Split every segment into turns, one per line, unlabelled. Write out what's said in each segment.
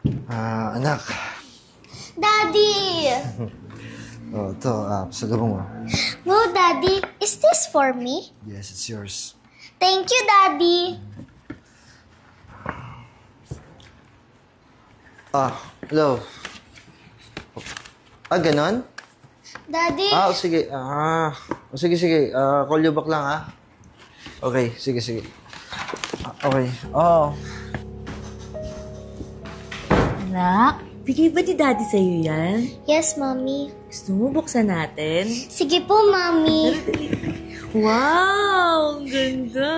Anak.
Daddy!
Ito, pasalubong mo.
Wow, Daddy, is this for me?
Yes, it's yours.
Thank you, Daddy.
Hello. Ganon?
Daddy?
Sige. Sige. Call you back lang, ha? Okay, sige. Okay.
Anak, bigay ba ni Daddy sa'yo yan?
Yes, Mommy.
Gusto mo buksan natin?
Sige po, Mommy.
Wow! Ang ganda!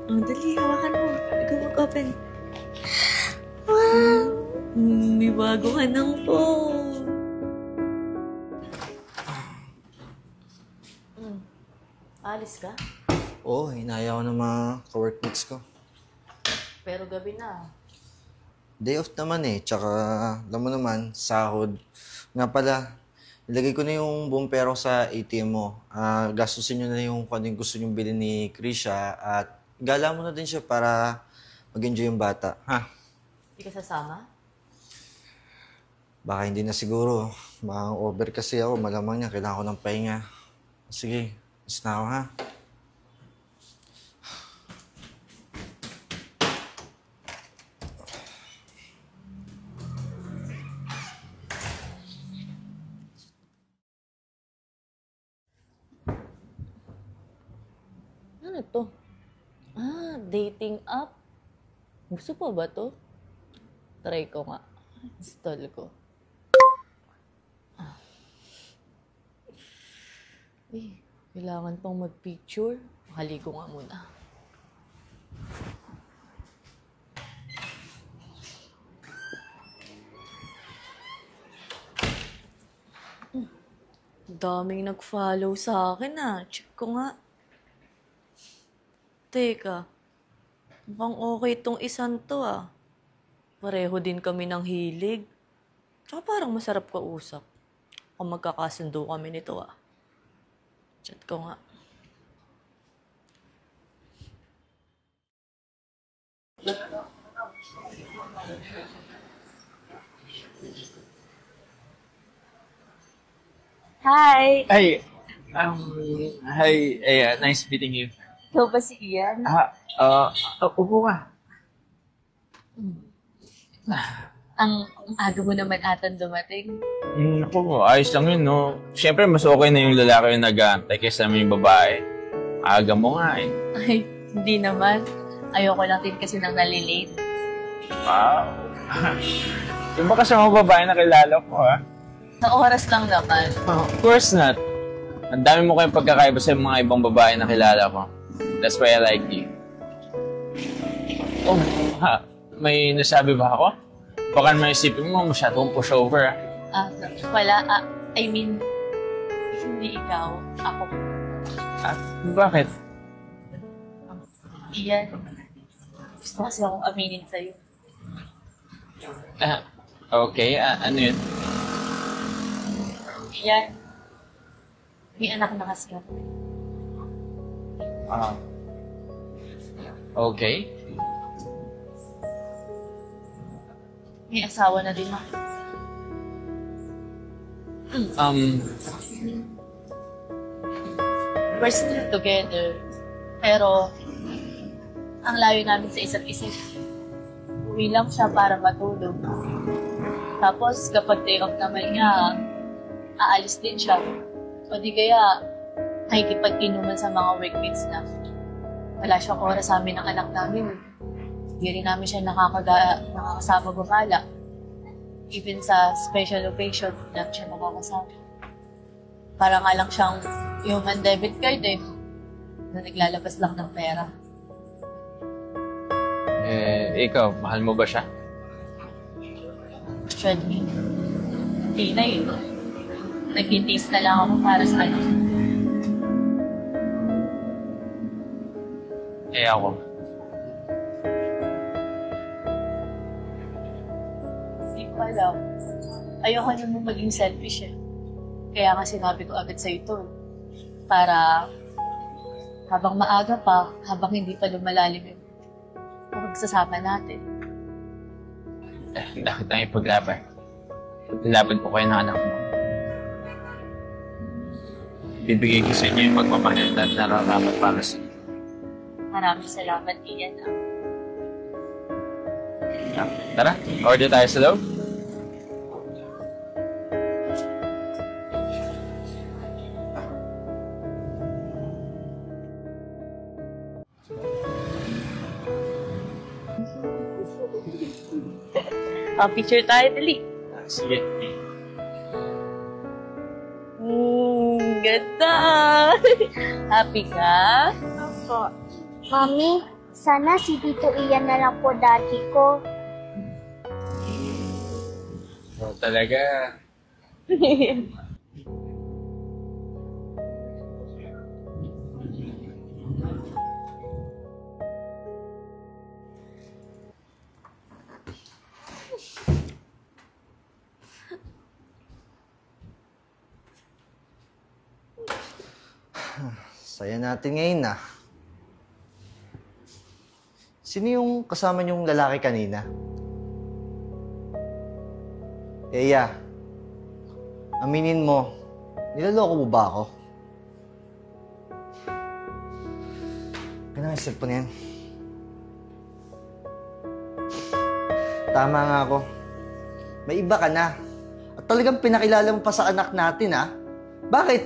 Dali, hawakan mo. Ikaw mag-open.
Wow!
May bago ka ng phone. Alis ka?
Oo, hinaya ko ng mga ka-workmates ko.
Pero gabi na.
Day off naman eh. Tsaka, alam mo naman, sahod. Nga pala, ilagay ko na yung buong pera sa ATM mo. Gastusin nyo na yung kung ano yung gusto nyo bilhin ni Krisha. At gala mo na din siya para mag-enjoy yung bata. Ha?
Hindi ka sasama?
Baka hindi na siguro. Baka over kasi ako. Malamang niya, kailangan ko ng pahinga. Sige, is na ako, ha?
Ano to? Dating app. Gusto pa ba to? Try ko nga. Install ko. Kailangan pang mag-picture. Makaligo nga muna. Daming nag-follow sa akin Check ko nga. Teka. Mukhang okay tong isang to Pareho din kami ng hilig. Tsaka parang masarap kausap. Kung magkakasundo kami nito Chat ko nga.
Hi!
Hi. Nice meeting you.
Ikaw ba si Ian?
Upo ka.
Ang aga mo naman atan dumating.
Ako, ayos lang yun, no? Siyempre, mas okay na yung lalaki yung nag-aantay kaysa naman yung babae. Aga mo nga
Ay, hindi naman. Ayoko lang din kasi nang nalilate.
Wow. Yung ba kasi mga babae na kilala ko,
Sa oras lang naman.
Of course not. Ang dami mo kayong pagkakaiba sa mga ibang babae na kilala ko. That's why I like you. May nasabi ba ako? Baka may isipin mo, masyadong pushover.
Wala. I mean, hindi ikaw. Ako.
Bakit?
Ian, gusto kasi akong aminin sa'yo.
Okay. Ano yun?
Ian, may anak na kasi ako.
Okay.
May asawa na din ako. We're still together. Pero, ang layo namin sa isa't isa. Uwi lang siya para matulog. Tapos, kapag day off naman niya, aalis din siya. O di kaya, nakikipag-inuman sa mga workmates na wala siyang oras sa amin ng anak namin. Hindi rin namin siya nakakasama gumala. Even sa special occasion, hindi namin siya nakakasama. Para nga lang siyang human debit card na naglalabas lang ng pera.
Ikaw, mahal mo ba siya?
Actually, hindi na Nag-intis na lang ako para sa anak.
Ako.
Hindi ko alam. Ayoko naman maging selfish Kaya nga sinabi ko agad sa ito. Para habang maaga pa, habang hindi pa lumalalim yung pagsasama natin.
Bakit tayo ipaglaban? Laban po kayo ng anak mo. Bibigay ko sa inyo yung pagmamahal na nararapat para sa inyo.
Maraming salamat, Ian.
Tara, order tayo sa loob.
Picture tayo, dali.
Sige.
Ganda! Happy ka?
Opo. Mami, sana si Tito Ian na lang po daddy ko.
Talaga.
Saya natin ngayon ah. Sino yung kasama niyong lalaki kanina? Eya, aminin mo, niloloko mo ba ako? Kaya nga yung cellphone yan. Tama nga ako. May iba ka na. At talagang pinakilala mo pa sa anak natin ah. Bakit?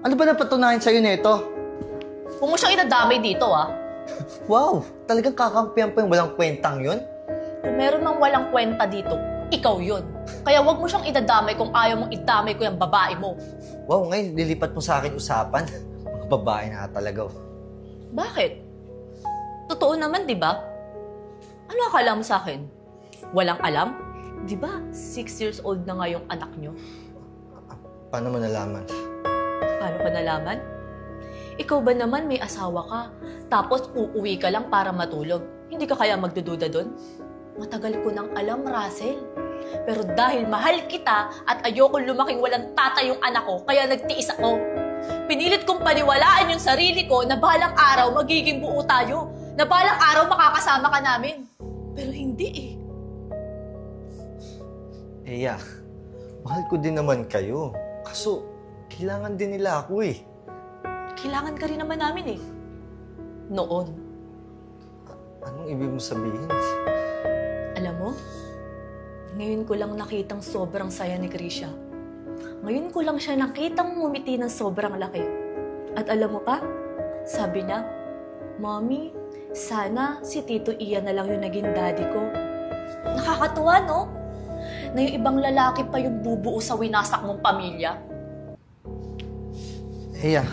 Ano ba napatunayan sa'yo nito?
Huwag mo siyang inadamay dito, ah.
Wow! Talagang kakampihan pa yung walang kwentang yun?
Kung meron mang walang kwenta dito, ikaw yun. Kaya huwag mo siyang idadamay kung ayaw mong idamay ko yung babae mo.
Wow, ngayon lilipat mo sa akin usapan. Mga babae na talaga.
Bakit? Totoo naman, di ba? Ano akala mo sa akin? Walang alam? Di ba, 6 years old na nga yung anak nyo?
Paano mo nalaman?
Paano ko nalaman? Ikaw ba naman may asawa ka, tapos uuwi ka lang para matulog? Hindi ka kaya magdududa doon? Matagal ko nang alam, Russell. Pero dahil mahal kita at ayoko lumaking walang tatay yung anak ko, kaya nagtiis ako. Pinilit kong paniwalaan yung sarili ko na balang araw magiging buo tayo. Na balang araw makakasama ka namin. Pero hindi eh.
Eya, mahal ko din naman kayo. Kaso, kailangan din nila ako eh.
Kailangan ka rin naman namin eh. Noon.
Anong ibig mo sabihin?
Alam mo, ngayon ko lang nakitang sobrang saya ni Krisha. Ngayon ko lang siya nakitang ngumiti ng sobrang laki. At alam mo pa, sabi niya, Mommy, sana si Tito Ian na lang yung naging daddy ko. Nakakatuwa, no? Na yung ibang lalaki pa yung bubuo sa winasak mong pamilya.
Eya,